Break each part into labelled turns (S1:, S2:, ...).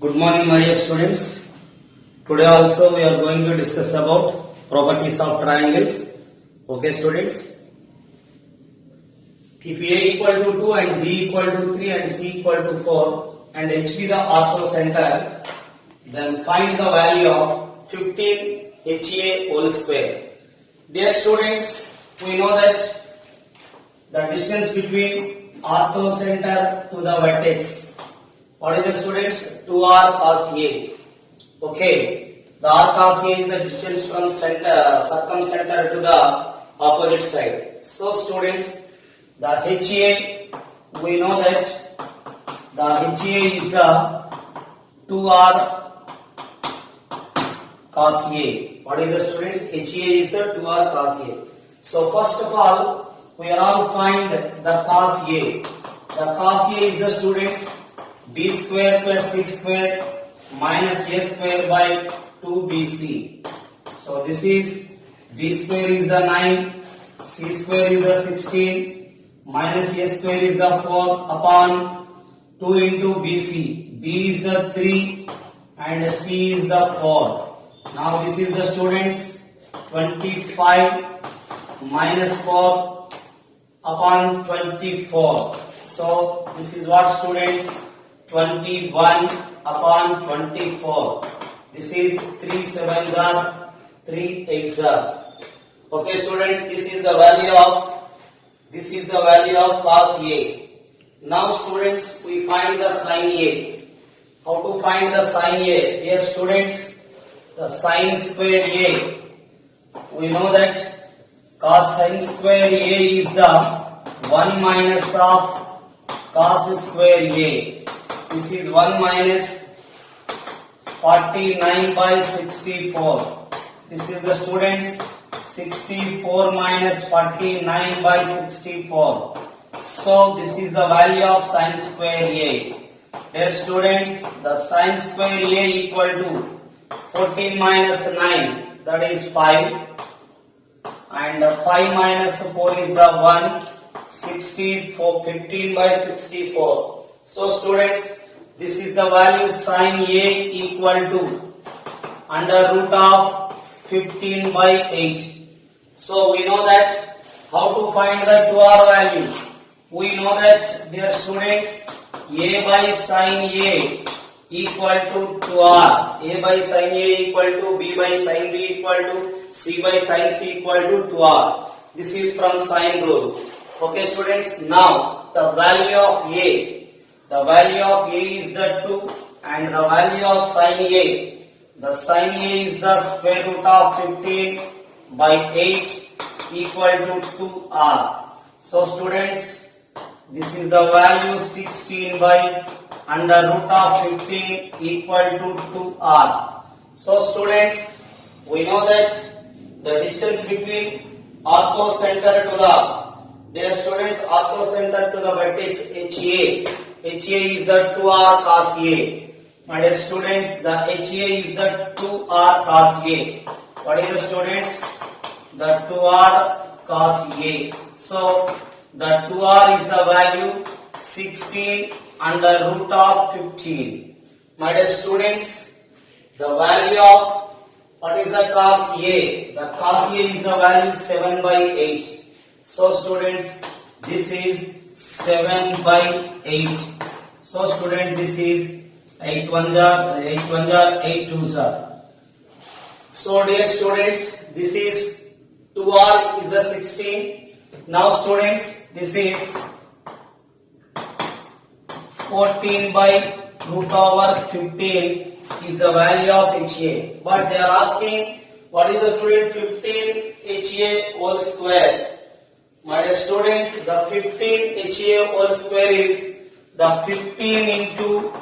S1: Good morning, my dear students. Today also we are going to discuss about properties of triangles. Okay, students. If A equal to 2 and B equal to 3 and C equal to 4 and H be the orthocenter, then find the value of 15 HA whole square. Dear students, we know that the distance between orthocenter to the vertex. What is the students? 2r cos A. Okay. The r cos A is the distance from circumcenter to the opposite side. So students, the HA, we know that the HA is the 2r cos A. What is the students? HA is the 2r cos A. So first of all, we are all find the cos A. The cos A is the students b square plus c square minus a square by 2bc. So this is b square is the 9, c square is the 16, minus a square is the 4 upon 2 into bc. b is the 3 and c is the 4. Now this is the students 25 minus 4 upon 24. So this is what students? 21 upon 24. This is 3 7s are 3 8s are. Okay, students, this is the value of cos A. Now students, we find the sin A. How to find the sin A? Yes, students, the sin square A. We know that cos sin square A is the 1 minus of cos square A. This is 1 minus 49 by 64. This is the students 64 minus 49 by 64. So this is the value of sin square A. Dear students, the sin square A equal to 14 minus 9, that is 5. And 5 minus 4 is the 1. 15 by 64. So students, this is the value sin A equal to under root of 15 by 8. So we know that how to find the 2r value. We know that, dear students, A by sin A equal to 2r. A by sin A equal to B by sin B equal to C by sin C equal to 2r. This is from sine rule. Okay, students, now the value of A. The value of A is the 2 and the value of sin A. The sin A is the square root of 15 by 8 equal to 2r. So students, this is the value 16 by under root of 15 equal to 2r. So students, we know that the distance between orthocenter to the dear students, orthocenter to the vertex HA. HA is the 2r cos A. My dear students, the HA is the 2r cos A. What is the students? The 2r cos A. So the 2r is the value 16 under root of 15. My dear students, the value of what is the cos A? The cos A is the value 7 by 8. So students, this is 7 by 8. So student, this is 8 1s are 8 2s are. So dear students, this is 2r is the 16. Now students, this is 14 by root over 15 is the value of HA. But they are asking what is the student 15 HA whole square. My dear students, the 15 HA whole square is the 15 into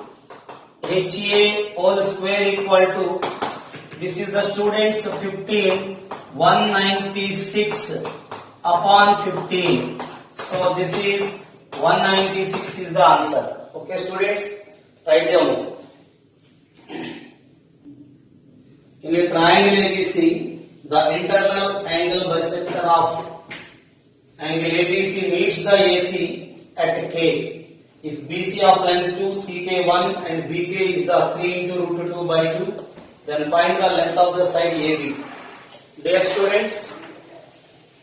S1: HA whole square equal to, this is the students 15, 196 upon 15. So this is 196 is the answer. Okay students, write down. In a triangle ABC, the internal angle bisector of angle ABC meets the AC at K. If BC of length 2, CK 1 and BK is the 3 into root 2 by 2, then find the length of the side AB. Dear students,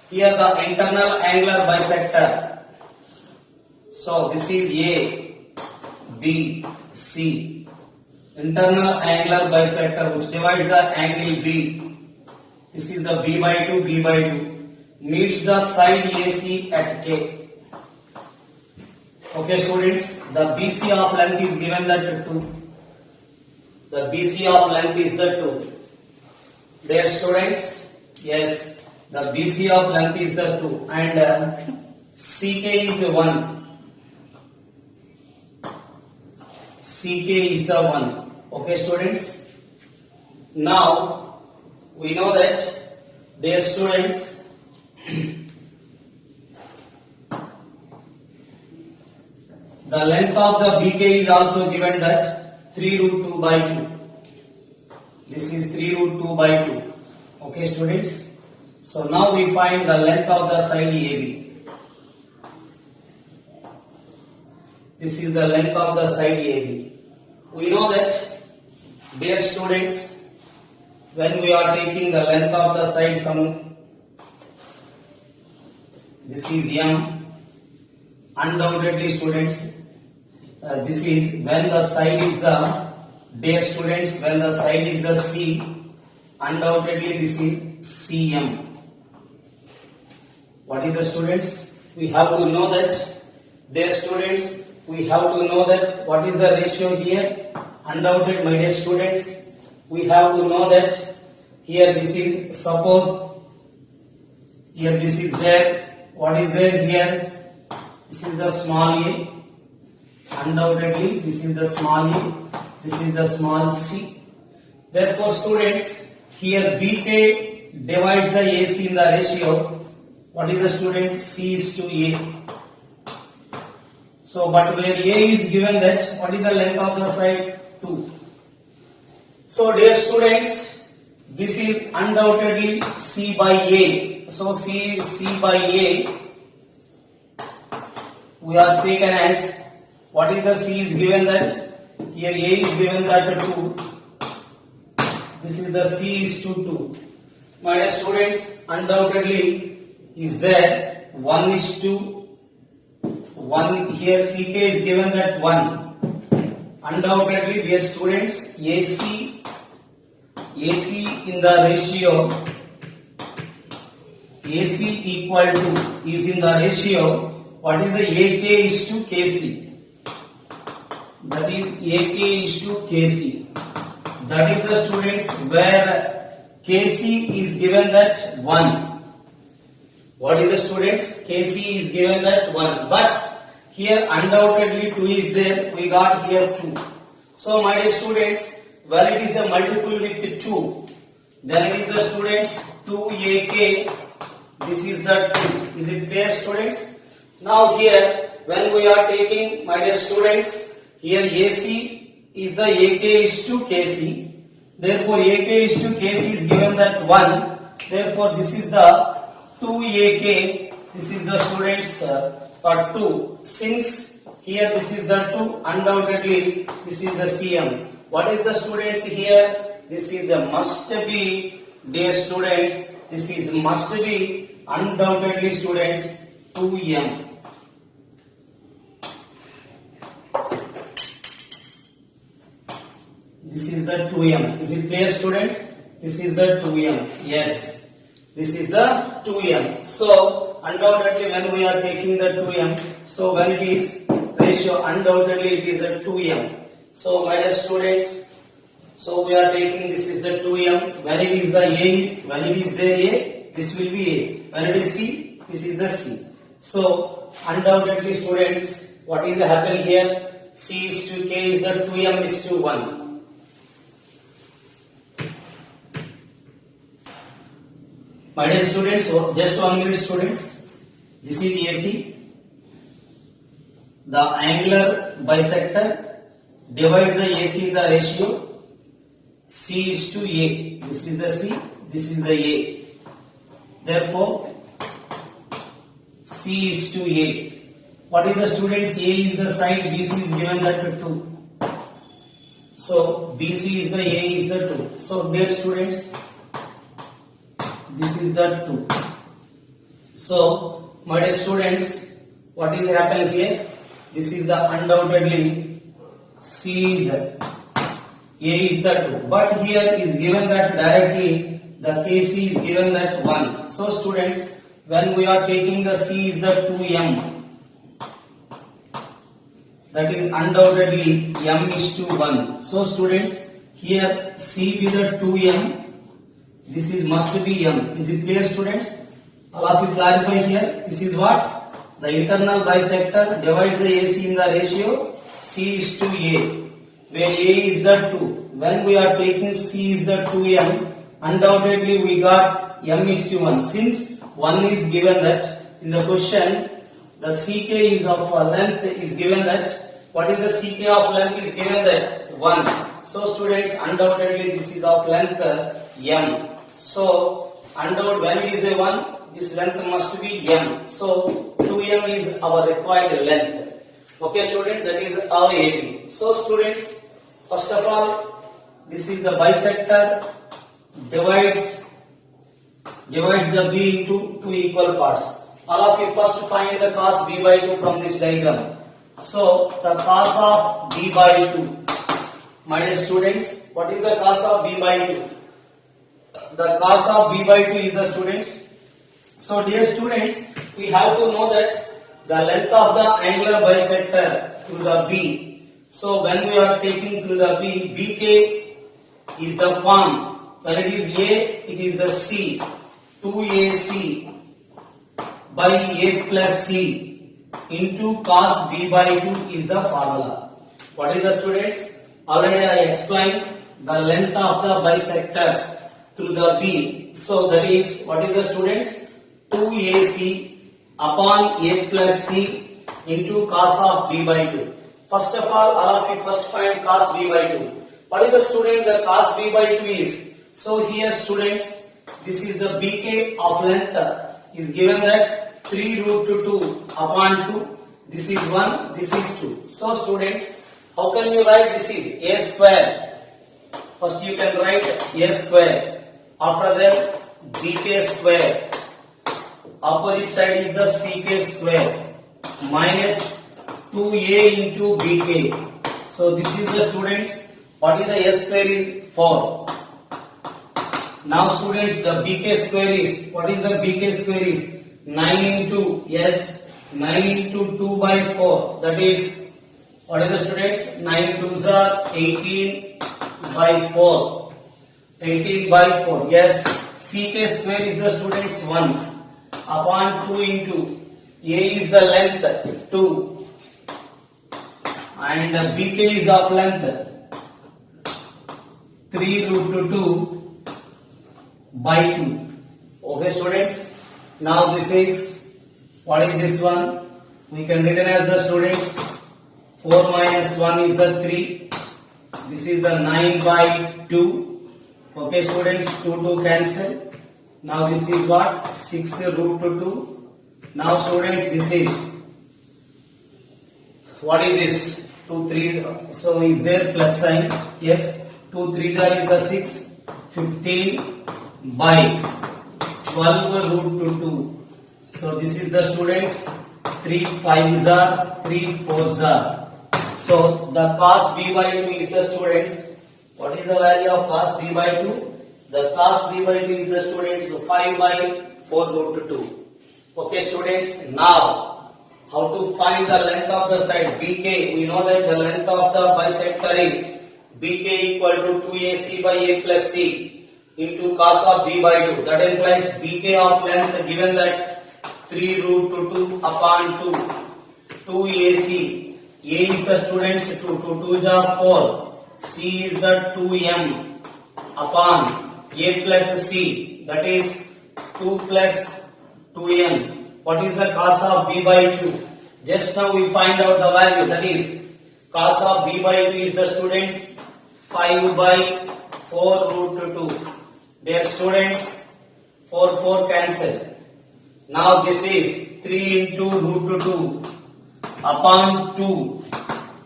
S1: here the internal angular bisector. So this is A, B, C. Internal angular bisector which divides the angle B. This is the B by 2, B by 2. Meets the side AC at K. Okay students, the BC of length is given that 2. The BC of length is the 2. Dear students, yes, the BC of length is the 2 and CK is 1. CK is the 1. Okay students. Now we know that, dear students, the length of the BK is also given that 3 root 2 by 2. This is 3 root 2 by 2. Okay students. So now we find the length of the side AB. This is the length of the side AB. We know that, dear students, when we are taking the length of the side sum, this is M. Undoubtedly students, this is when the side is the, dear students, when the side is the C, undoubtedly this is CM. What is the students? We have to know that, dear students, we have to know that what is the ratio here. Undoubted, my dear students, we have to know that here this is, suppose here this is there. What is there here? This is the small a. Undoubtedly, this is the small a. This is the small c. Therefore, students, here BK divides the AC in the ratio. What is the students? C is to A. So, but where A is given that, what is the length of the side? 2. So, dear students, this is undoubtedly C by A. So, C by A, we are taken as, what is the C is given that? Here A is given that 2. This is the C is to 2. My dear students, undoubtedly is there 1 is to 1. Here CK is given that 1. Undoubtedly, dear students, AC in the ratio, AC equal to is in the ratio, what is the AK is to KC? That is AK is to KC. That is the students where KC is given that 1. What is the students? KC is given that 1. But here undoubtedly 2 is there. We got here 2. So my dear students, when it is a multiple with 2, then it is the students 2AK. This is the 2. Is it clear students? Now here when we are taking, my dear students, here AC is the AK is to KC. Therefore AK is to KC is given that 1. Therefore this is the 2AK. This is the students 2. Since here this is the 2, undoubtedly this is the CM. What is the students here? This is a must be, dear students, this is must be undoubtedly students 2M. This is the 2M. Is it clear students? This is the 2M. Yes. This is the 2M. So undoubtedly when we are taking the 2M, so when it is ratio, undoubtedly it is a 2M. So my dear students, so we are taking, this is the 2M. When it is the A, when it is there A, this will be A. When it is C, this is the C. So undoubtedly students, what is happening here? C is to K is the 2M is to 1. My dear students, so just 1 minute students. This is AC. The angular bisector divide the AC in the ratio C is to A. This is the C, this is the A. Therefore, C is to A. What is the students? A is the side, BC is given that 2. So BC is the A is the 2. So dear students, this is the 2. So my dear students, what is happening here? This is the undoubtedly C is A is the 2. But here is given that directly the KC is given that 1. So students, when we are taking the C is the 2M, that is undoubtedly M is to 1. So students, here C with the 2M, this is must be M. Is it clear students? All of you clarify here. This is what? The internal bisector divide the AC in the ratio C is to A, where A is the 2. When we are taking C is the 2M, undoubtedly we got M is to 1. Since 1 is given that in the question, the CK is of length is given that. What is the CK of length is given that 1. So students, undoubtedly this is of length M. So undoubtedly when it is a 1, this length must be M. So 2M is our required length. Okay student, that is our AB. So students, first of all, this is the bisector divides the B into 2 equal parts. All of you first find the cos B by 2 from this diagram. So the cos of B by 2. My dear students, what is the cos of B by 2? The cos of B by 2 is the students. So dear students, we have to know that the length of the angular bisector through the B. So when we are taking through the B, BK is the form. When it is A, it is the C. 2AC by A plus C into cos B by 2 is the formula. What is the students? Already I explained the length of the bisector through the B. So that is, what is the students? 2AC upon A plus C into cos of B by 2. First of all of you first find cos B by 2. What is the student? The cos B by 2 is. So here students, this is the BK of length is given that 3 root 2 upon 2. This is 1, this is 2. So students, how can you write this is A square? First you can write A square. After that BK square. Opposite side is the CK square minus 2A into BK. So this is the students, what is the S square is 4. Now students, the BK square is, what is the BK square is 9 into, yes, 9 into 2 by 4. That is, what is the students? 9 2s are 18 by 4. 18 by 4. Yes, CK square is the students 1 upon 2 into A is the length 2 and BK is of length 3 root 2 by 2. Okay students, now this is, what is this one? We can written as the students 4 minus 1 is the 3. This is the 9 by 2. Okay students, 2 cancel. Now this is what? 6 root 2. Now students, this is, what is this? 2 3. So is there plus sign? Yes. 2 3s are is the 6. 15 by 12 root 2. So this is the students 3 5s are 3 4s are. So the cos B by 2 is the students. What is the value of cos B by 2? The cos B by 2 is the students 5 by 4 root 2. Okay students, now how to find the length of the side BK? We know that the length of the bisector is BK equal to 2AC by A plus C into cos of B by 2. That implies BK of length given that 3 root 2 upon 2. 2AC. A is the students 2. 2 is 4. C is the 2M upon A plus C, that is 2 plus 2M. What is the cos of B by 2? Just now we find out the value, that is cos of B by 2 is the students 5 by 4 root 2. Dear students, 4 cancel. Now this is 3 into root 2 upon 2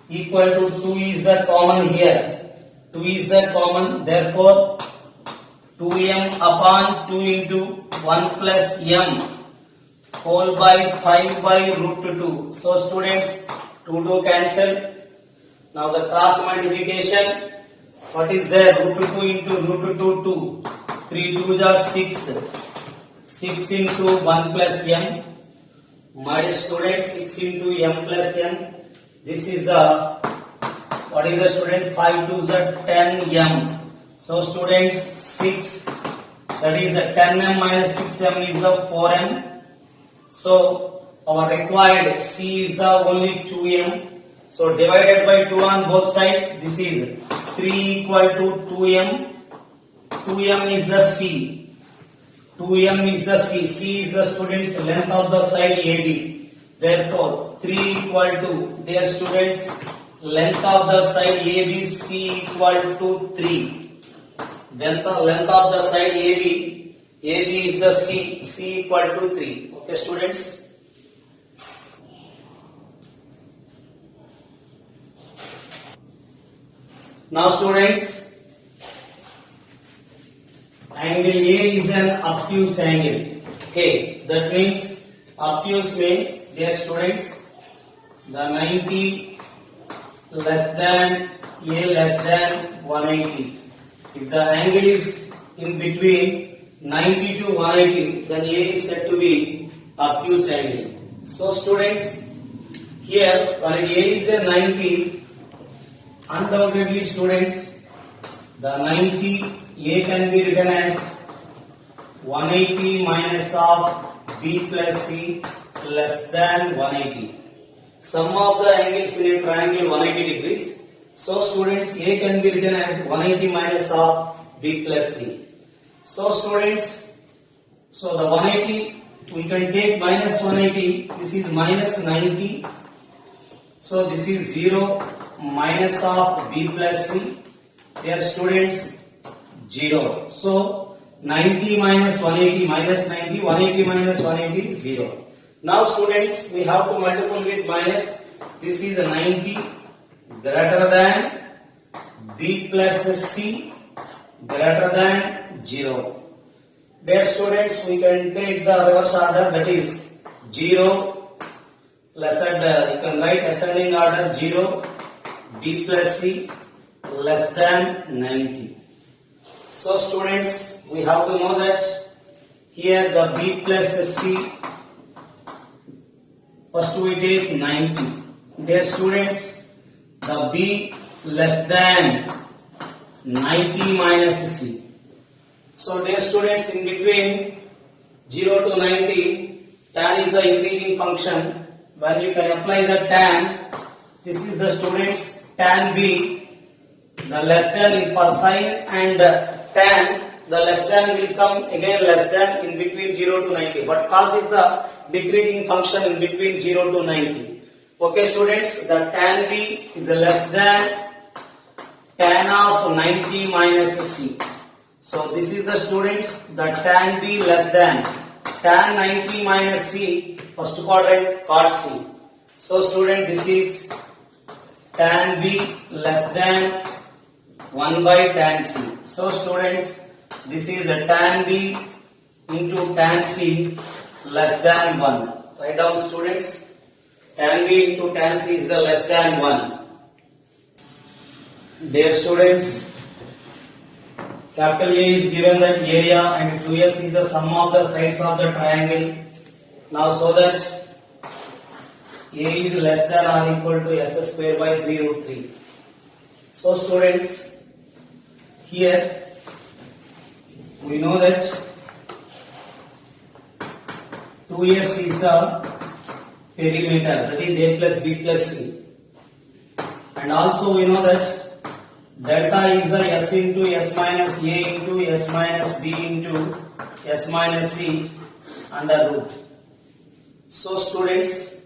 S1: equal to 2 is the common here. 2 is the common, therefore 2m upon 2 into 1 plus m whole by 5 by root 2. So students, 2 cancel. Now the cross multiplication, what is there? Root 2 into root 2, 2. 3 2s are 6. 6 into 1 plus m. My students, 6 into m plus n. This is the, what is the student? 5 2s are 10m. So students, 6, that is the 10m minus 6m is the 4m. So our required C is the only 2m. So divided by 2 on both sides, this is 3 equal to 2m. 2m is the C. 2m is the C. C is the students' length of the side AB. Therefore, 3 equal to, dear students, length of the side AB, C equal to 3. Then the length of the side AB, AB is the C, C equal to 3. Okay, students? Now students, angle A is an obtuse angle. Okay, that means obtuse means, dear students, the 90 less than A less than 180. If the angle is in between 90 to 180, then A is said to be obtuse angle. So students, here when A is a 90, undoubtedly students, the 90 A can be written as 180 minus of B plus C less than 180. Sum of the angles in a triangle 180 degrees. So students, A can be written as 180 minus of B plus C. So students, so the 180 we can take minus 180. This is minus 90. So this is 0 minus of B plus C. Dear students, 0. So 90 minus 180 minus 90, 180 minus 180 0. Now students, we have to multiply with minus. This is 90 greater than B plus C greater than 0. Dear students, we can take the reverse order, that is 0 lesser, you can write ascending order 0 B plus C less than 90. So students, we have to know that here the B plus C, first we take 90. Dear students, the B less than 90 minus C. So dear students, in between 0 to 90, tan is the increasing function. When you can apply the tan, this is the students tan B, the less than for sine and tan, the less than will come again less than in between 0 to 90. But cos is the decreasing function in between 0 to 90. Okay students, the tan B is the less than tan of 90 minus C. So this is the students, the tan B less than tan 90 minus C, first quadrant cot C. So student, this is tan B less than 1 by tan C. So students, this is the tan B into tan C less than 1. Write down students, tan B into tan C is the less than 1. Dear students, capital A is given that area and 2S is the sum of the sides of the triangle. Now so that A is less than or equal to S square by 3 root 3. So students, here we know that 2S is the perimeter, that is A plus B plus C. And also we know that delta is the S into S minus A into S minus B into S minus C under root. So students,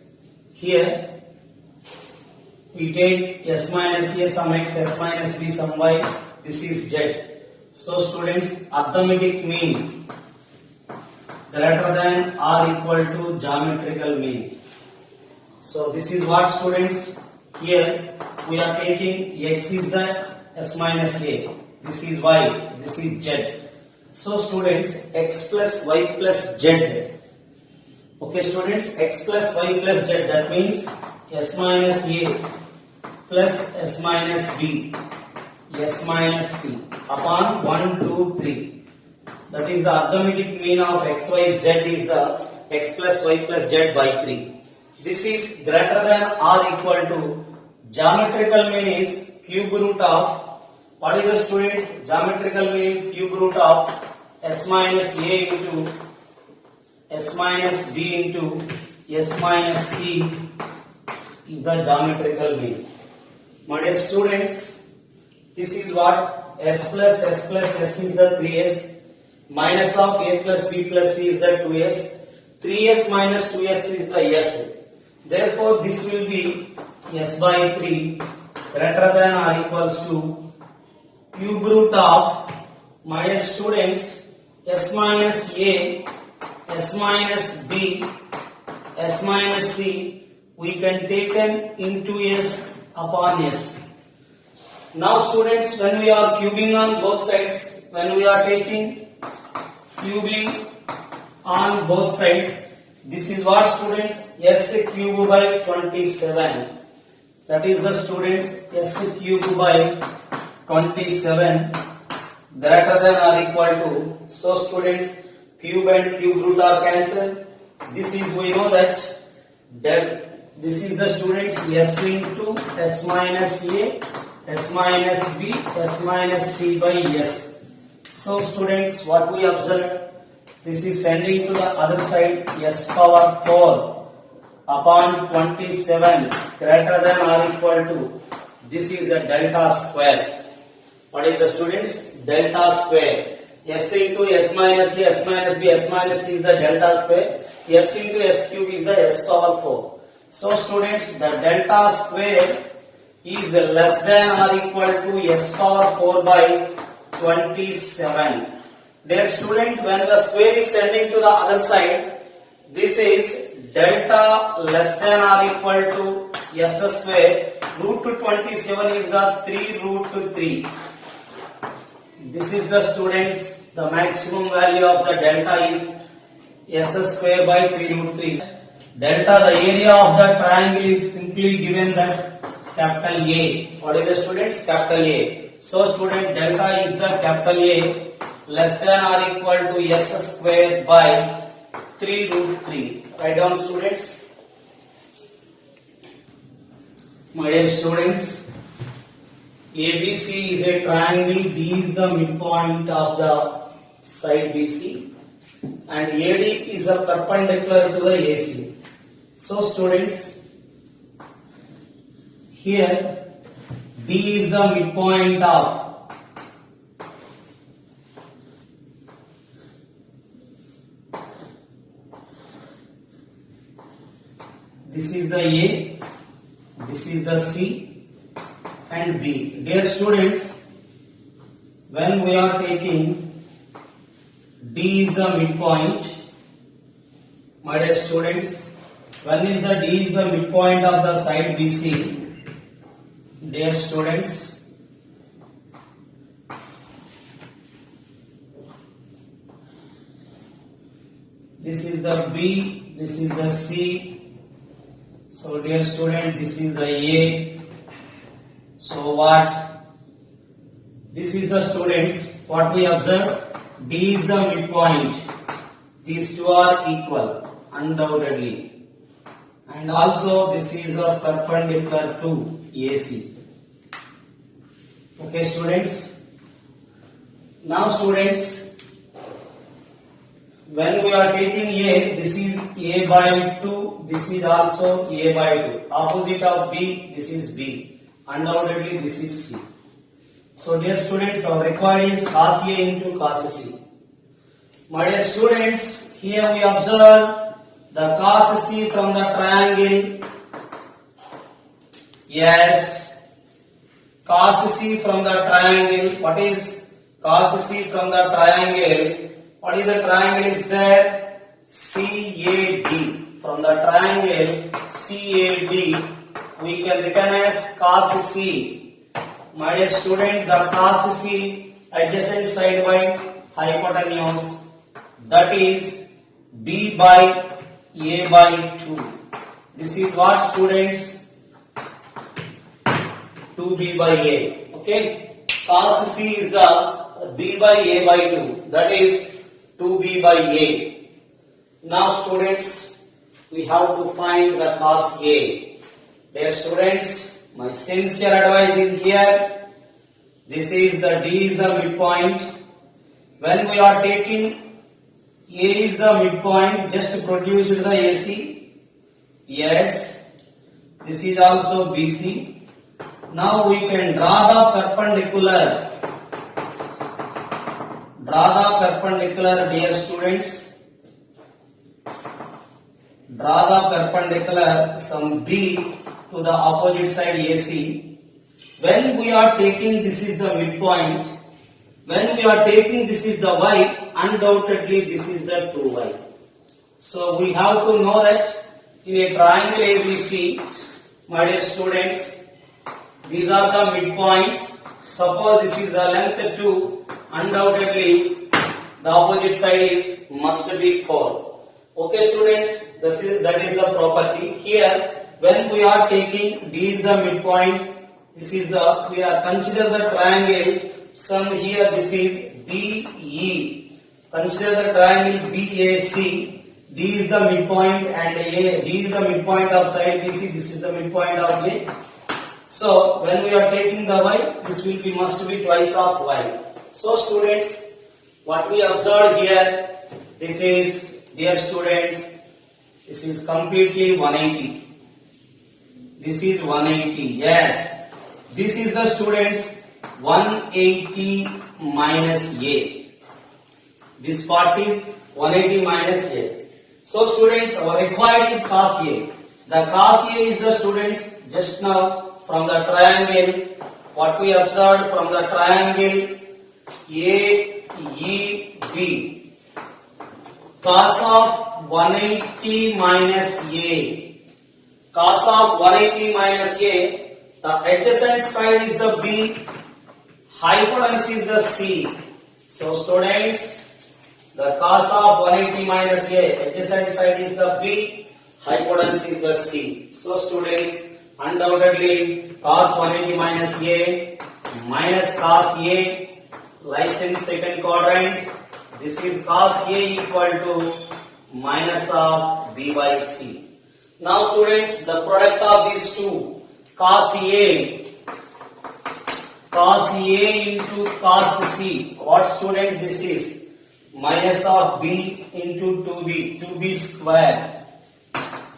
S1: here we take S minus A sum x, S minus B sum y, this is Z. So students, arithmetic mean greater than or equal to geometrical mean. So So this is what students, here we are taking x is the s minus a, this is y, this is z. So students, x plus y plus z. Okay students, x plus y plus z, that means s minus a plus s minus b, s minus c upon 1, 2, 3. That is the arithmetic mean of x, y, z is the x plus y plus z by 3. This is greater than or equal to, geometrical mean is cube root of, what is the student? Geometrical mean is cube root of s minus a into s minus b into s minus c is the geometrical mean. My dear students, this is what s plus s is the 3s, minus of a plus b plus c is the 2s, 3s minus 2s is the s. Therefore, this will be s by 3 greater than or equals to cube root of, my dear students, s minus a, s minus b, s minus c, we can take into s upon s. Now students, when we are cubing on both sides, when we are taking cubing on both sides, this is what students, s cube by 27. That is the students, s cube by 27 greater than or equal to. So students, cube and cube root are cancelled. This is, we know that this is the students s into s minus a, s minus b, s minus c by s. So students, what we observe, this is sending to the other side s power 4 upon 27 greater than or equal to, this is a delta square. What is the students? Delta square. S into s minus a, s minus b, s minus c is the delta square. S into s cube is the s power 4. So students, the delta square is less than or equal to s power 4 by 27. Dear student, when the square is sending to the other side, this is delta less than or equal to s square. Root to 27 is the 3 root to 3. This is the students, the maximum value of the delta is s square by 3 root 3. Delta, the area of the triangle is simply given that capital A. What is the students? Capital A. So student, delta is the capital A less than or equal to s square by 3 root 3. Write down students. My dear students, ABC is a triangle, D is the midpoint of the side BC and AD is a perpendicular to the AC. So students, here D is the midpoint of this is the A, this is the C and B. Dear students, when we are taking D is the midpoint, my dear students, when is the D is the midpoint of the side BC, dear students, this is the B, this is the C. So dear student, this is the A. So what? This is the students, what we observe, D is the midpoint. These two are equal, undoubtedly. And also this is a perpendicular to AC. Okay students? Now students, when we are taking A, this is A by 2, this is also A by 2. Opposite of B, this is B. Undoubtedly, this is C. So, dear students, our required is cos A into cos C. My dear students, here we observe the cos C from the triangle. Yes, cos C from the triangle. What is cos C from the triangle? What is the triangle is there? CAD. From the triangle CAD we can written as cos C. My dear student, the cos C adjacent side by hypotenuse, that is B by A by 2. This is what, students? 2B by A. Okay, cos C is the B by A by 2, that is 2B by A. Now students, we have to find the cos A. Dear students, my sincere advice is here. This is the D is the midpoint. When we are taking A is the midpoint, just produce the AC. Yes, this is also BC. Now we can draw the perpendicular. Draw the perpendicular, dear students. Draw the perpendicular some B to the opposite side AC. When we are taking this is the midpoint, when we are taking this is the Y, undoubtedly this is the 2Y. So we have to know that in a triangle ABC, my dear students, these are the midpoints. Suppose this is the length 2, undoubtedly the opposite side is must be 4. Okay students, that is the property. Here when we are taking D is the midpoint, this is the, we are consider the triangle, some here this is BE. Consider the triangle BAC. D is the midpoint and D is the midpoint of side BC, this is the midpoint of A. So when we are taking the Y, this will be must be twice of Y. So students, what we observe here, this is, dear students, this is completely 180. This is 180, yes. This is the students 180 minus A. This part is 180 minus A. So students, our required is cos A. The cos A is the students just now from the triangle, what we observed from the triangle AEB. Cos of 180 minus A. Cos of 180 minus A. The adjacent side is the B, hypotenuse is the C. So students, the cos of 180 minus A, adjacent side is the B, hypotenuse is the C. So students, undoubtedly cos 180 minus A minus cos A lies in second quadrant. This is cos A equal to minus of B by C. Now students, the product of these two, cos A into cos C. What student this is? Minus of B into 2B. 2B square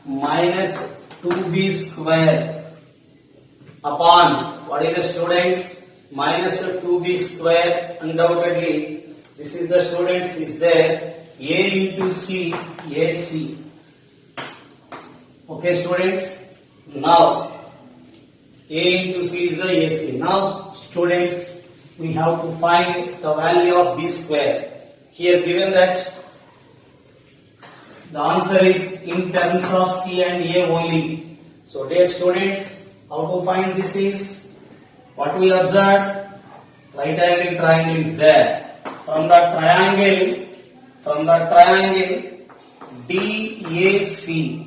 S1: minus 2B square upon, what is the students? Minus 2B square. Undoubtedly, this is the students is there. A into C, AC. Okay students, now A into C is the AC. Now students, we have to find the value of B square. Here given that the answer is in terms of C and A only. So dear students, how to find this is, what we observed, right angle triangle is there. From the triangle DAC.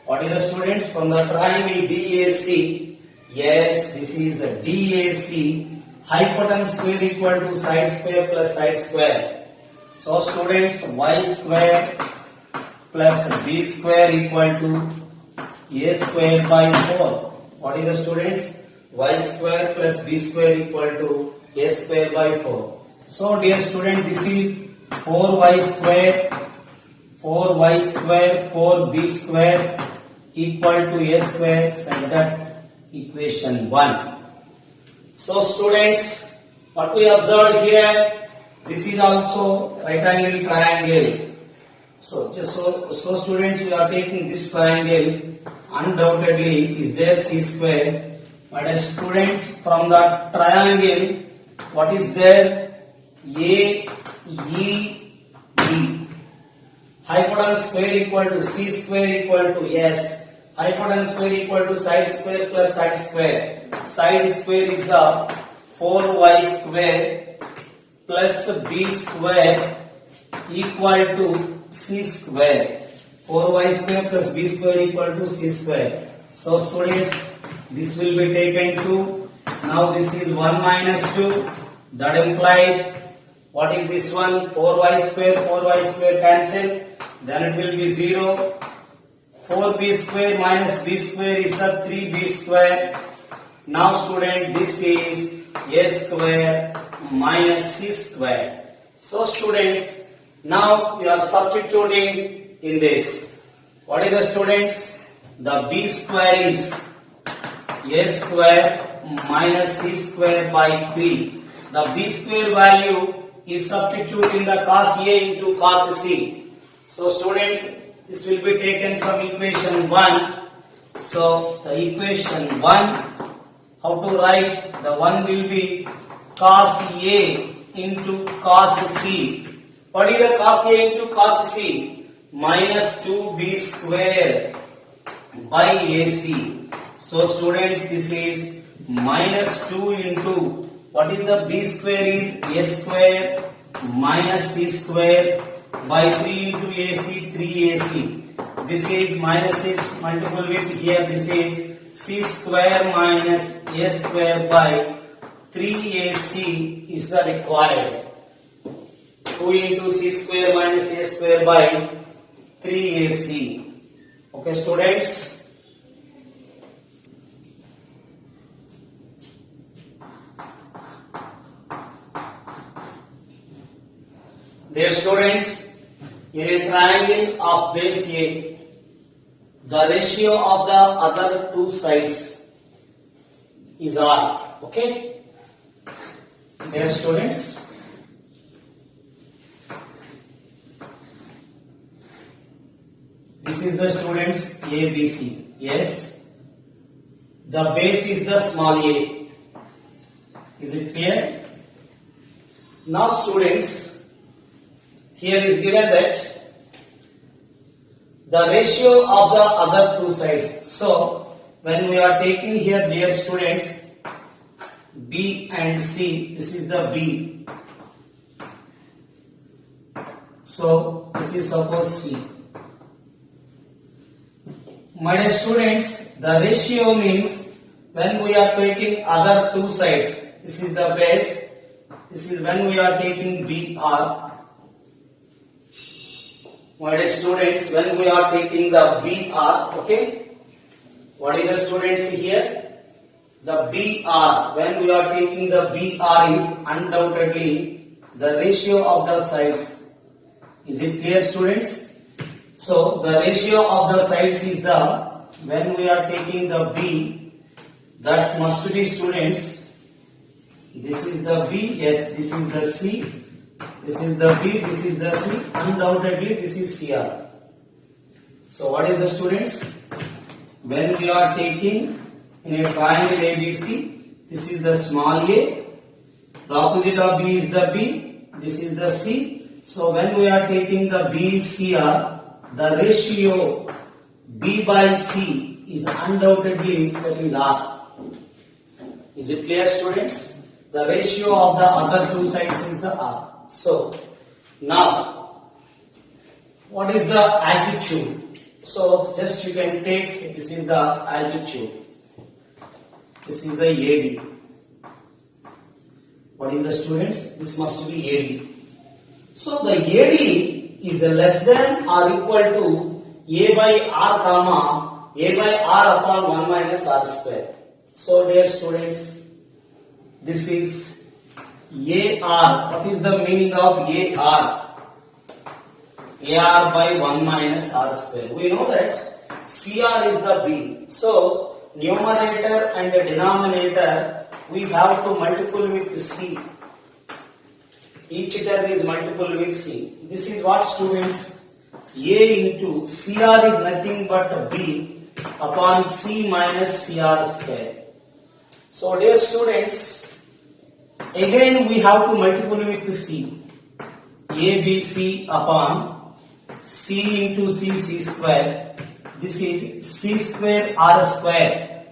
S1: What is the students? From the triangle DAC, yes, this is a DAC, hypotenuse square equal to side square plus side square. So students, Y square plus B square equal to A square by 4. What is the students? Y square plus B square equal to A square by 4. So dear student, this is 4Y square, 4B square equal to A square, set that equation 1. So students, what we observed here, this is also right angle triangle. So students, we are taking this triangle, undoubtedly is there C square. But as students, from the triangle, what is there? AEB. Hypotenuse square equal to C square equal to S. hypotenuse square equal to side square plus side square. Side square is the 4y square plus b square equal to c square. 4y square plus b square equal to c square. So students, this will be taken to, now this is 1 minus 2, that implies, what is this one? 4y square cancel, then it will be 0. 4b square minus b square is the 3b square. Now student, this is a square minus c square. So students, now we are substituting in this. What is the students? The b square is a square minus c square by 3. The b square value is substituted in the cos A into cos C. So students, this will be taken from equation 1. So the equation 1, how to write? The 1 will be cos A into cos C. What is the cos A into cos C? Minus 2b square by AC. So students, this is minus 2 into, what is the b square is a square minus c square by 3 into AC, 3AC. This is minus is multiple with here, this is c square minus a square by 3AC is the required. 2 into c square minus a square by 3AC. Okay students? Dear students, in a triangle of base A, the ratio of the other two sides is R. Okay? Dear students, this is the students ABC. Yes? The base is the small a. Is it clear? Now students, here is given that the ratio of the other two sides. So, when we are taking here, dear students, B and C, this is the B. So, this is suppose C. My dear students, the ratio means when we are taking other two sides, this is the base, this is when we are taking BR. My dear students, when we are taking the BR, okay? What is the students here? The BR, when we are taking the BR is undoubtedly the ratio of the sides. Is it clear students? So, the ratio of the sides is the, when we are taking the B, that must be students, this is the B, yes, this is the C. This is the B, this is the C, undoubtedly this is CR. So what is the students? When we are taking in a triangle ABC, this is the small a, the opposite of B is the B, this is the C. So when we are taking the BCR, the ratio B by C is undoubtedly, that is R. Is it clear students? The ratio of the other two sides is the R. So, now, what is the altitude? So, just you can take, this is the altitude. This is the AD. What is the students? This must be AD. So, the AD is less than or equal to A by R comma A by R upon 1 minus R square. So, dear students, this is AR. What is the meaning of AR? AR by 1 minus R square. We know that CR is the B. So, numerator and denominator we have to multiple with C. Each term is multiple with C. This is what students? A into CR is nothing but B upon C minus CR square. So, dear students, again we have to multiple with C. ABC upon C into C, C square this is c square r square.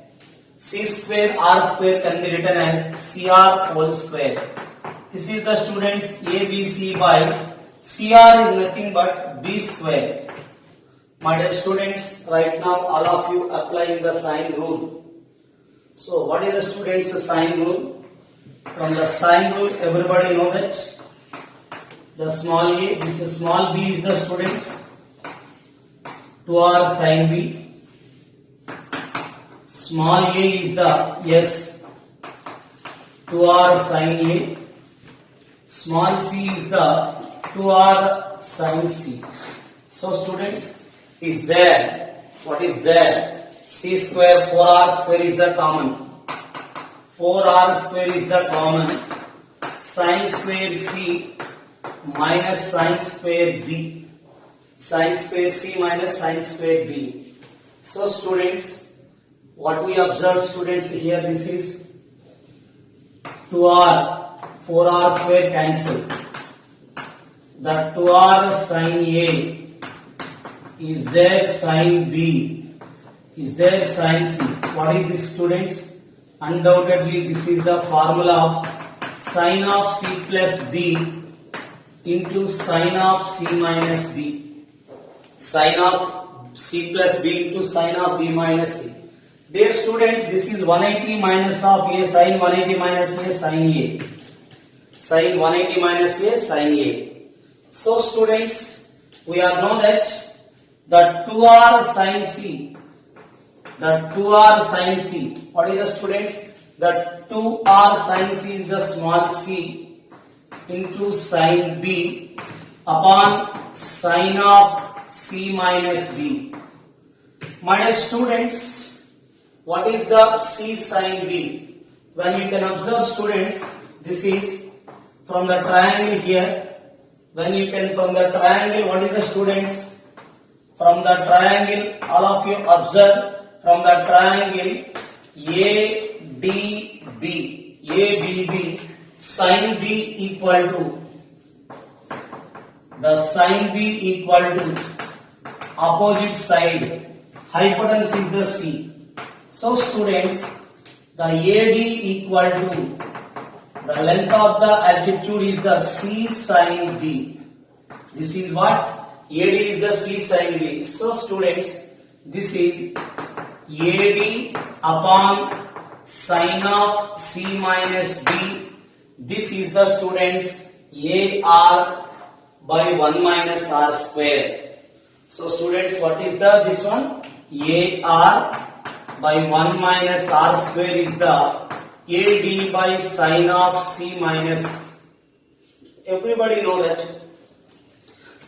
S1: C square r square can be written as CR whole square. This is the students ABC by CR is nothing but B square. My dear students, right now all of you applying the sine rule. So what is the students sine rule? From the sine rule everybody know that the small a, this is small b is the students 2r sine b. Small a is the yes 2r sine a. Small c is the 2r sine c. So students, is there, what is there? C square 4r square is the common. 4r square is the common. Sine square c minus sine square b. Sine square c minus sine square b. So students, what we observe students here, this is 2r, 4r square cancel. The 2r sine a is there sine b, is there sine c. What is this students? Undoubtedly this is the formula of sine of c plus b into sine of c minus b. Sine of c plus b into sine of b minus c. Dear students, this is 180 minus of a sine 180 minus a sine a. Sine 180 minus a sine a. So students, we are know that the 2r sine c, the 2r sine c, what is the students? The 2r sine c is the small c into sine b upon sine of c minus b. My dear students, what is the c sine b? When you can observe students, this is from the triangle here. When you can from the triangle, what is the students? From the triangle, all of you observe from the triangle ADB, sine B equal to the sine B equal to opposite side, hypotenuse is the C. So students, the AD equal to the length of the altitude is the C sine B. This is what? AD is the C sine B. So students, this is AD upon sine of C minus B. This is the students AR by 1 minus R square. So students, what is the this one? AR by 1 minus R square is the AD by sine of C minus. Everybody know that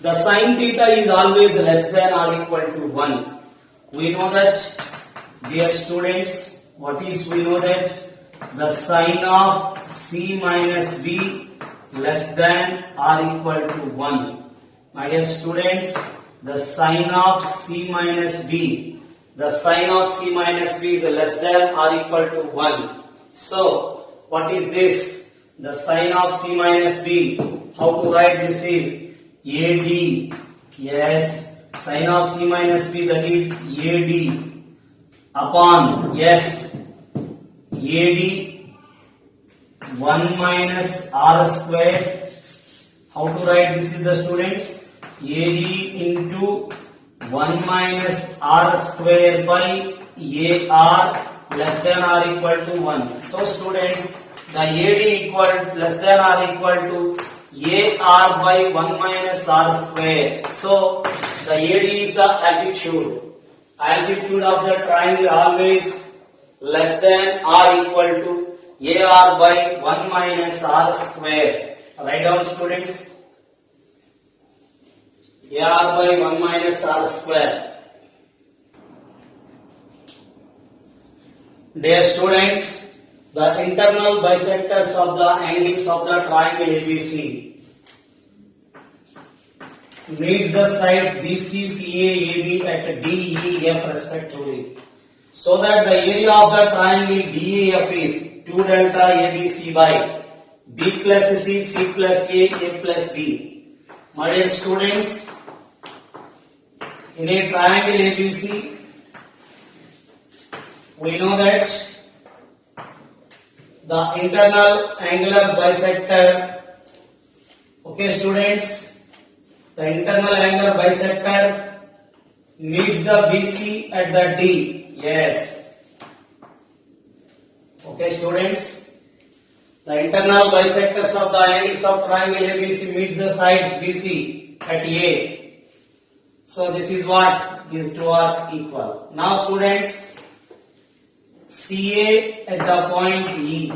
S1: the sine theta is always less than or equal to 1. We know that, dear students, what is we know that the sine of C minus B less than or equal to 1. My dear students, the sine of C minus B, the sine of C minus B is less than or equal to 1. So, what is this? The sine of C minus B, how to write this is AD, yes, sine of C minus B, that is AD upon, yes, AD 1 minus R square. How to write this is the students? AD into 1 minus R square by AR less than or equal to 1. So students, the AD equal less than or equal to AR by 1 minus R square. So the AD is the altitude. Altitude of the triangle always less than or equal to AR by 1 minus R square. Write down students. AR by 1 minus R square. Dear students, the internal bisectors of the angles of the triangle ABC meet the sides BC, CA, AB at DEF respectively, so that the area of the triangle DEF is 2 delta ABC by B plus C, C plus A plus B. My dear students, In a triangle ABC, we know that the internal angular bisector, okay students, the internal angular bisectors meets the BC at the D. Yes. Okay students, the internal bisectors of the angles of triangle ABC meet the sides BC at A. So this is what? These two are equal. Now students, CA at the point E.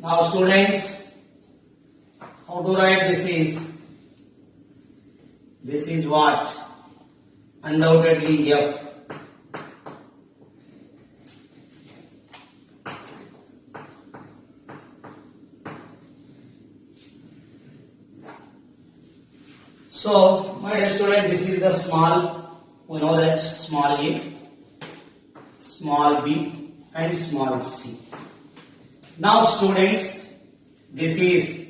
S1: Now students, how to write this is? This is what? Undoubtedly F. So, my dear student, this is the small, we know that small a, small b and small c. Now students, this is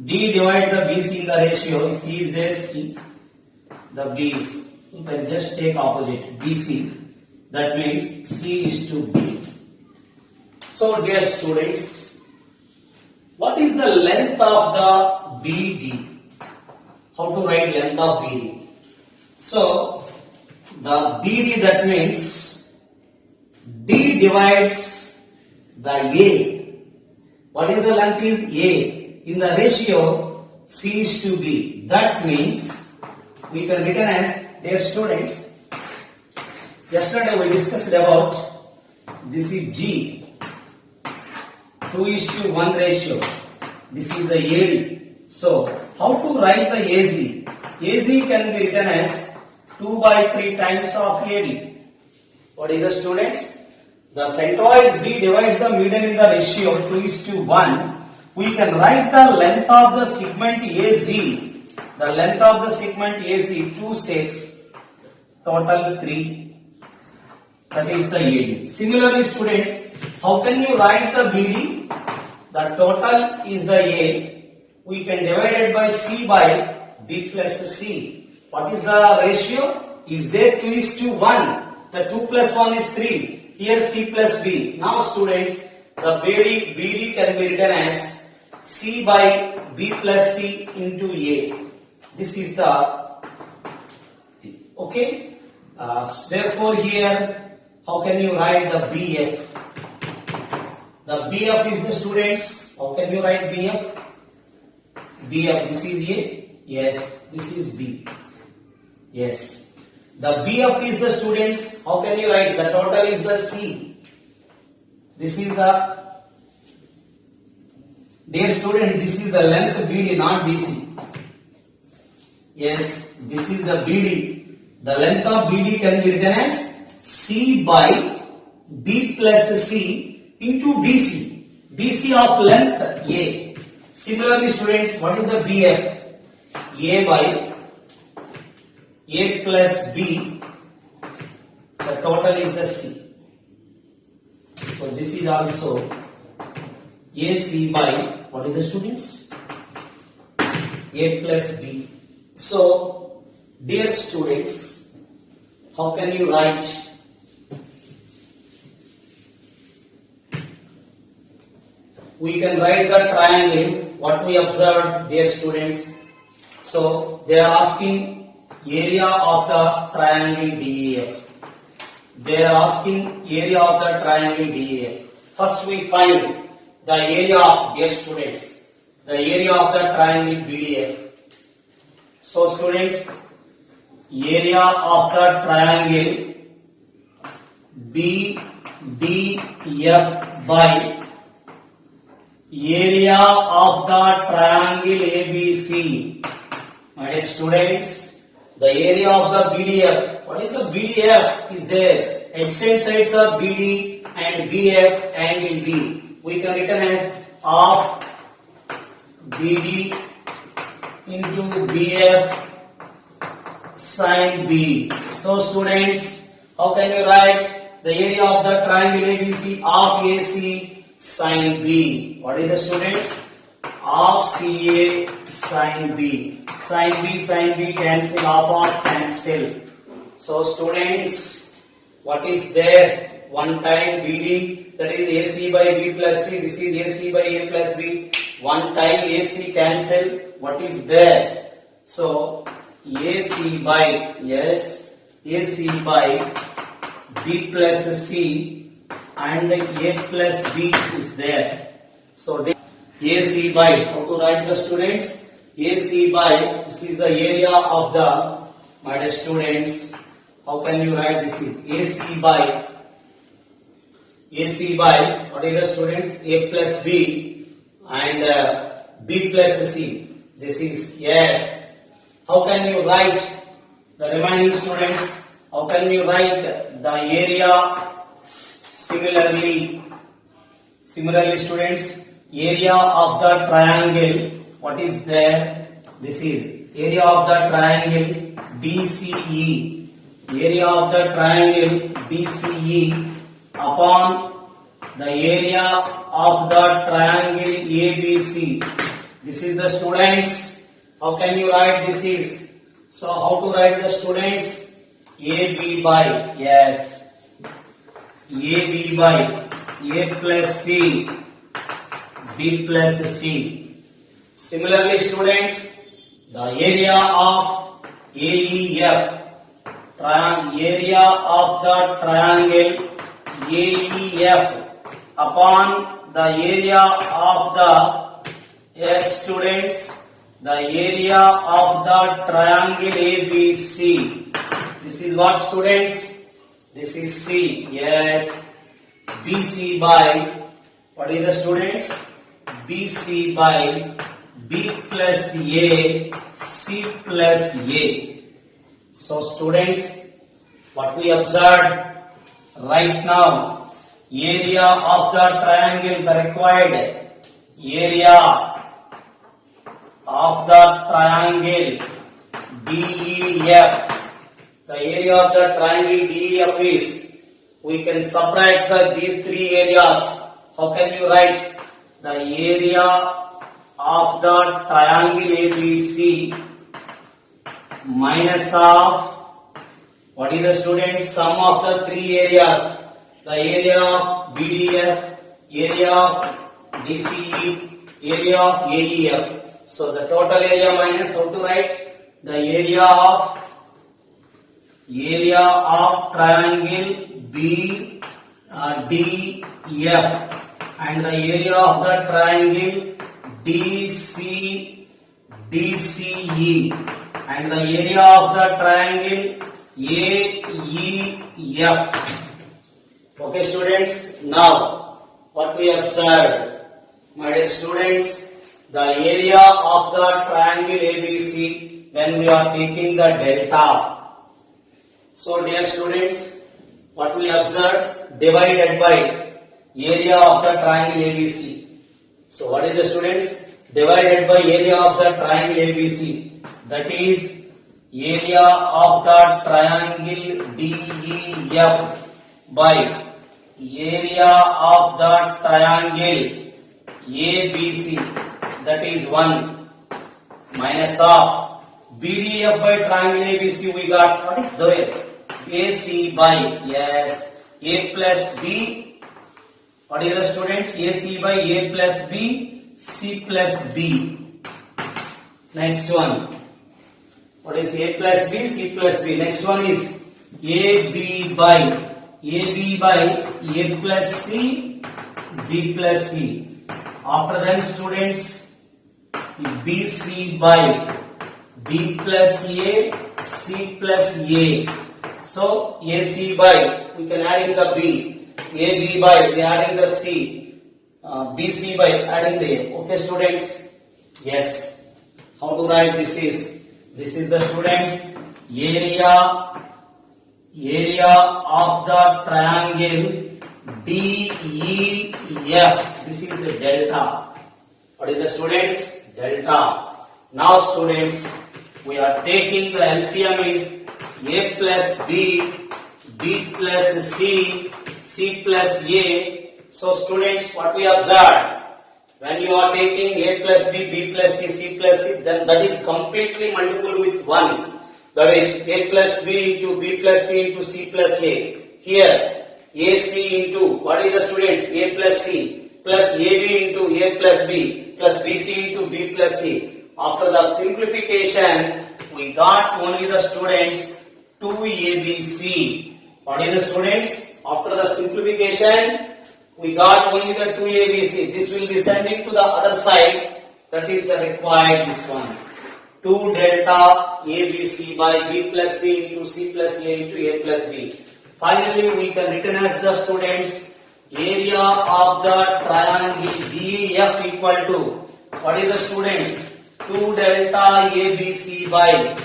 S1: D divide the BC in the ratio, C is there, C, the B is, you can just take opposite, BC, that means C is to B. So dear students, what is the length of the BD? How to write length of BD? So, the BD, that means D divides the A. What is the length is A? In the ratio C is to B. That means we can written as, dear students, yesterday we discussed about this is G, 2:1 ratio. This is the AD. So, how to write the AZ? AZ can be written as 2/3 times of AD. What is the students? The centroid Z divides the median in the ratio 2:1. We can write the length of the segment AZ. The length of the segment AZ 2 says total 3. That is the AD. Similarly students, how can you write the BD? The total is the A. We can divide it by C by B plus C. What is the ratio? Is there 2:1? The 2 plus 1 is 3. Here C plus B. Now students, the BD can be written as C by B plus C into A. This is the, okay. Therefore here, how can you write the BF? The BF is the students, how can you write BF? BF, this is A, yes, this is B, yes. The BF is the students, how can you write? The total is the C. This is the, dear student, this is the length BD, not BC. Yes, this is the BD. The length of BD can be written as C by B plus C into BC. BC of length A. Similarly students, what is the BF? A by A plus B, the total is the C. So this is also AC by, what is the students? A plus B. So dear students, how can you write? We can write the triangle, what we observed, dear students. So they are asking area of the triangle DEF. They are asking area of the triangle DEF. First we find the area of, dear students, the area of the triangle BDF. So students, area of the triangle BDF by area of the triangle ABC. My dear students, the area of the BDF. What is the BDF? Is there adjacent sides of BD and BF angle B. We can written as of BD into BF sin B. So students, how can you write the area of the triangle ABC of AC sin B? What is the students? of CA sin B. Sin B cancel, half of cancel. So students, what is there? One time BD, that is AC by B plus C. This is AC by A plus B. One time AC cancel. What is there? So AC by, yes, AC by B plus C and A plus B is there. So AC by, how to write the students? AC by, this is the area of the, my dear students, how can you write this is AC by, what is the students? A plus B and B plus C. This is, yes. How can you write the remaining students? How can you write the area? Similarly students, area of the triangle, what is there? This is area of the triangle DCE. Area of the triangle DCE upon the area of the triangle ABC. This is the students. How can you write this is? So how to write the students? AB by, yes, AB by A plus C, B plus C. Similarly students, the area of AEF, area of the triangle AEF upon the area of the, yes students, the area of the triangle ABC. This is what students? This is C, yes. BC by, what is the students? BC by B plus A, C plus A. So students, what we observed right now, area of the triangle, the required area of the triangle DEF, the area of the triangle DEF is, we can subtract these three areas. How can you write? The area of the triangle ABC minus of, what is the students? Sum of the three areas. The area of BDF, area of DCE, area of AEF. So the total area minus, how to write? The area of triangle BDF and the area of the triangle DCE and the area of the triangle AEF. Okay students, now what we observed, my dear students, the area of the triangle ABC when we are taking the delta. So dear students, what we observed, divided by area of the triangle ABC. So what is the students? Divided by area of the triangle ABC, that is area of the triangle DEF by area of the triangle ABC, that is 1 minus of BDF by triangle ABC. We got, what is there? AC by, yes, A plus B. What is the students? AC by A plus B, C plus B. Next one, what is A plus B, C plus B? Next one is AB by A plus C, B plus C. After that students, BC by B plus A, C plus A. So AC by, we can add in the B, AB by, we are adding the C, BC by adding the A. Okay students? Yes. How to write this is? This is the students area of the triangle DEF. This is the delta. What is the students? Delta. Now students, we are taking the LCM is A plus B, B plus C, C plus A. So students, what we observed? When you are taking a plus b, b plus c plus c, then that is completely multiple with 1. That is a plus b into b plus c into c plus a. Here ac into, what is the students? A plus c plus ab into a plus b plus bc into b plus c. After the simplification, we got only the students 2abc. What is the students? After the simplification, we got only the 2abc. This will be sending to the other side. That is the required this one. 2 delta abc by b plus c into c plus a into a plus b. Finally, we can written as the students area of the triangle DEF equal to, what is the students? 2 delta abc by,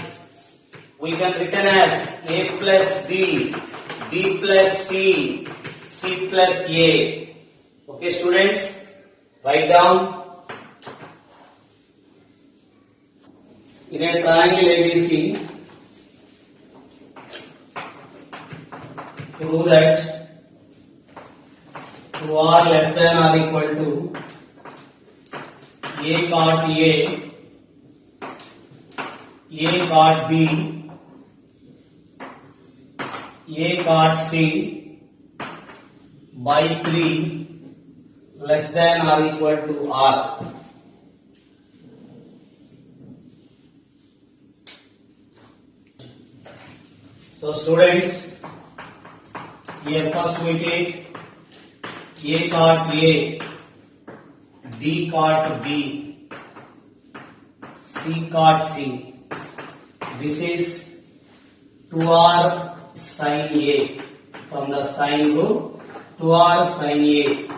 S1: we can written as a plus b, b plus c, c plus a. Okay students, write down. In a triangle ABC, prove that 2r less than or equal to a cot a cot b, a cot c by 3 less than or equal to r. So students, here first we take a cot a, b cot b, c cot c. This is 2r sin a, from the sine rule 2r sin a.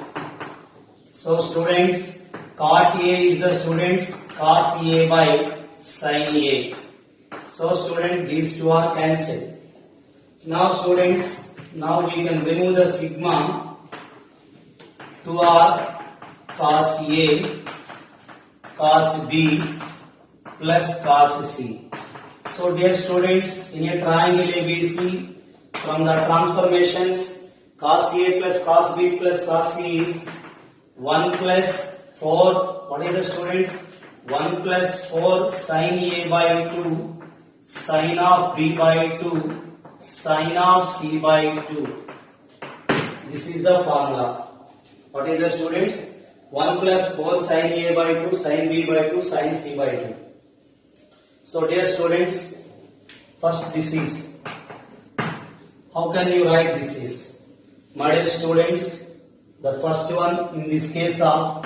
S1: So students, cot a is the students cos a by sin a. So students, these two are cancelled. Now students, now we can remove the sigma 2r cos a cos b plus cos c. So dear students, in a triangle ABC, from the transformations, cos a plus cos b plus cos c is 1 plus 4, what is the students? 1 plus 4 sin a by 2 sin of b by 2 sin of c by 2. This is the formula. What is the students? 1 plus 4 sin a by 2 sin b by 2 sin c by 2. So dear students, first this is. How can you write this is? My dear students, the first one in this case of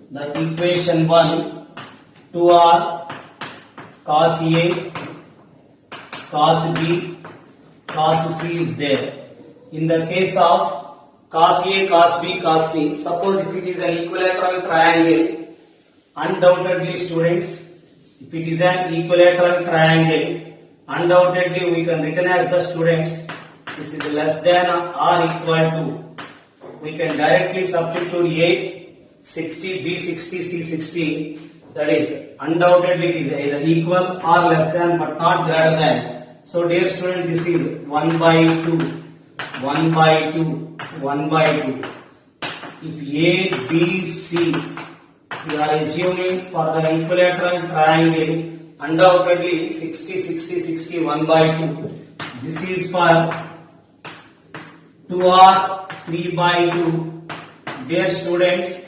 S1: the equation 1, 2r cos a cos b cos c is there. In the case of cos a cos b cos c, suppose if it is an equilateral triangle, undoubtedly students, if it is an equilateral triangle, undoubtedly we can written as the students, this is less than or equal to, we can directly substitute a 60, b 60, c 60, that is undoubtedly it is either equal or less than but not greater than. So dear student, this is 1 by 2, 1 by 2, 1 by 2. If a, b, c, we are assuming for the equilateral triangle, undoubtedly 60, 60, 60, 1 by 2. This is for 2r, 3 by 2. Dear students,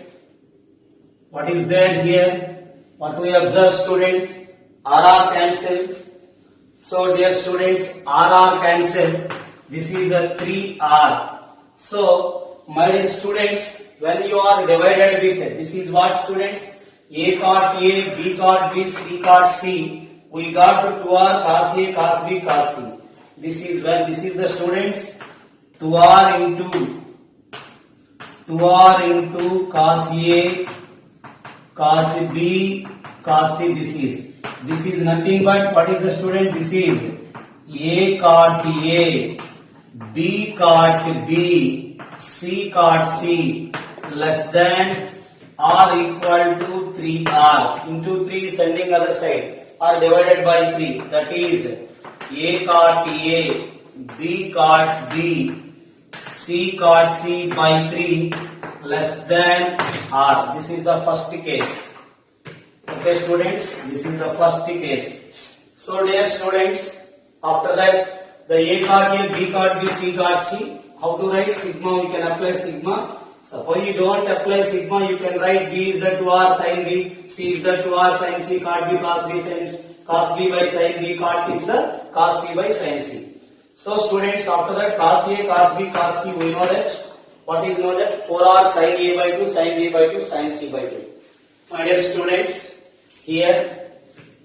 S1: what is there here? What we observe students? RR cancel. So dear students, RR cancel. This is the 3R. So my dear students, when you are divided with, this is what students? A cot A, B cot B, C cot C. We got to 2R cos A, cos B, cos C. This is when this is the students 2R into cos A, cos B, cos C. This is nothing but what is the student? This is A cot A, B cot B, C cot C less than or equal to 3R. Into 3 sending other side or divided by 3. That is A cot A, B cot B, C cot C by 3 less than R. This is the first case. Okay students, this is the first case. So dear students, after that the A card A, B card B, C card C. How to write sigma? We can apply sigma. Suppose you don't apply sigma, you can write B is the 2R sin B, C is the 2R sin C, cot B cos B sin cos B by sin B, cot C is the cos C by sin C. So students, after that cos A, cos B, cos C, we know that. What is know that? 4R sin A by 2, sin B by 2, sin C by 2. My dear students, here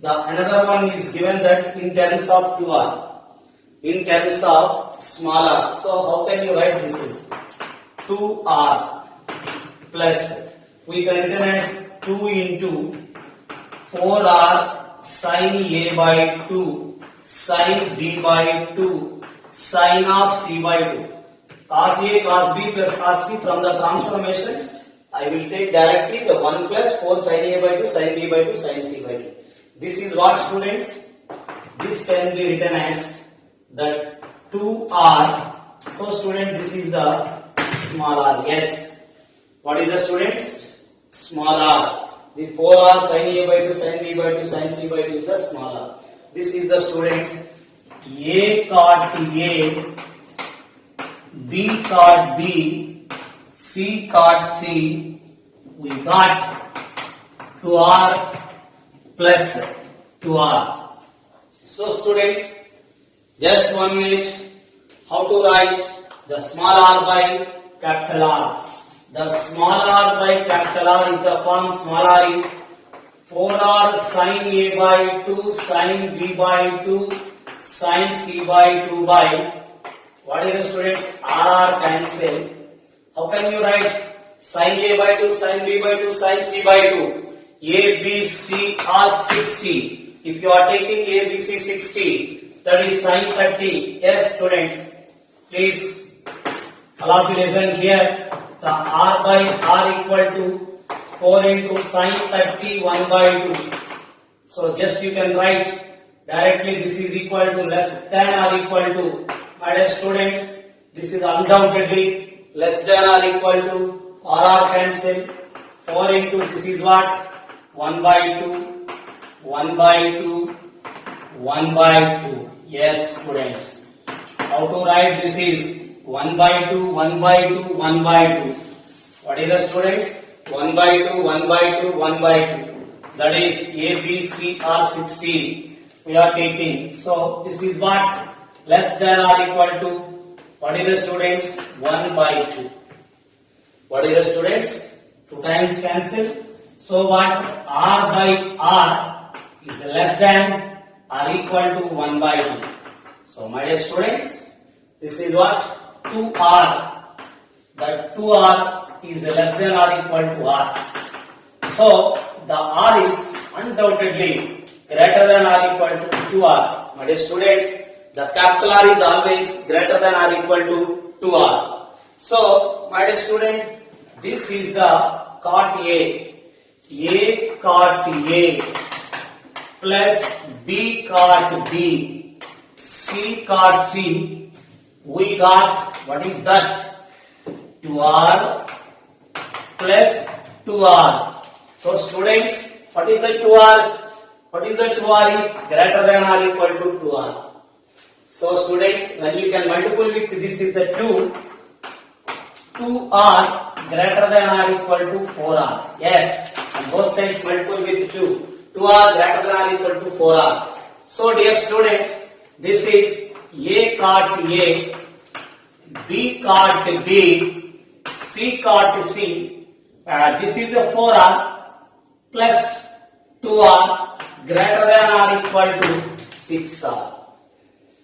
S1: the another one is given that in terms of 2R. In terms of small r. So how can you write this is 2r plus, we can written as 2 into 4r sin A by 2 sin B by 2 sin of C by 2. Cos A, cos B plus cos C, from the transformations I will take directly the 1 plus 4 sin A by 2 sin B by 2 sin C by 2. This is what students? This can be written as that 2r. So student, this is the small r. Yes. What is the students? Small r. The 4r sin A by 2 sin B by 2 sin C by 2 is the small r. This is the students A cot A, B cot B, C cot C. We got 2r plus 2r. So students, just 1 minute. How to write the small r by capital R? The small r by capital R is the form small r is 4r sin A by 2 sin B by 2 sin C by 2 by, what is the students? R cancel. How can you write sin A by 2 sin B by 2 sin C by 2? A, B, C are 60. If you are taking A, B, C 60, that is sin 30. Yes students, please allow to listen here. The R by R equal to 4 into sin 30 1 by 2. So just you can write directly this is equal to less than or equal to. My dear students, this is undoubtedly less than or equal to R cancel. 4 into this is what? 1 by 2, 1 by 2, 1 by 2. Yes students. How to write this is 1 by 2, 1 by 2, 1 by 2. What is the students? 1 by 2, 1 by 2, 1 by 2. That is A, B, C are 16. We are taking. So this is what? Less than or equal to. What is the students? 1 by 2. What is the students? 2 times cancel. So what? R by R is less than or equal to 1 by 2. So my dear students, this is what? 2R. That 2R is less than or equal to R. So the R is undoubtedly greater than or equal to 2R. My dear students, the capital R is always greater than or equal to 2R. So my dear student, this is the cot A. A cot A plus B cot B, C cot C. We got, what is that? 2R plus 2R. So students, what is the 2R? What is the 2R is greater than or equal to 2R. So students, when you can multiple with this is the 2, 2R greater than or equal to 4R. Yes, on both sides multiple with 2. 2R greater than or equal to 4R. So dear students, this is A cot A, B cot B, C cot C. This is a 4R plus 2R greater than or equal to 6R.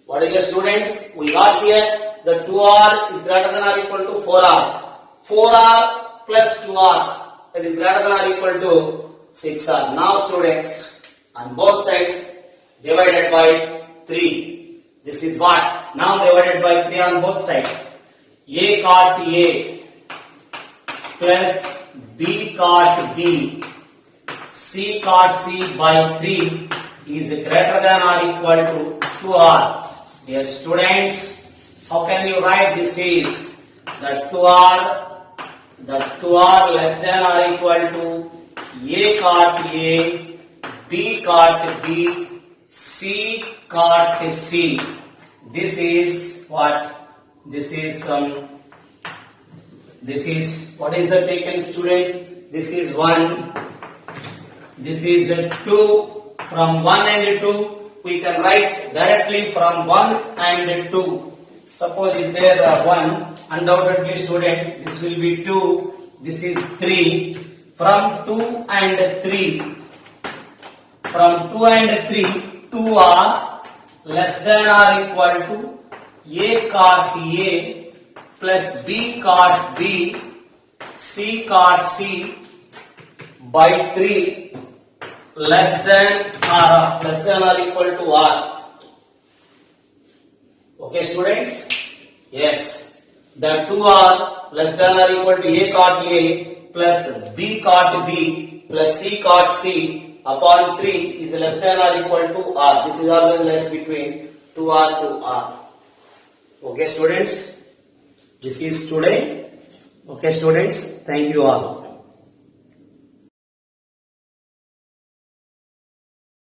S1: What is the students? We got here the 2R is greater than or equal to 4R. 4R plus 2R, that is greater than or equal to 6R. Now students, on both sides divided by 3. This is what? Now divided by 3 on both sides. A cot A plus B cot B, C cot C by 3 is greater than or equal to 2R. Dear students, how can you write this is the 2R The two are less than or equal to A cot A, B cot B, C cot C. This is what? This is what is the taken, students? This is 1. This is 2. From 1 and 2, we can write directly from 1 and 2. Suppose is there 1, undoubtedly students, this will be 2, this is 3. From 2 and 3, from 2 and 3, 2 are less than or equal to A cot A plus B cot B, C cot C by 3 less than or equal to R. Okay, students? Yes. The two are less than or equal to A cot A plus B cot B plus C cot C upon 3 is less than or equal to R. This is always less between 2R to R. Okay, students? This is today. Okay, students? Thank you all.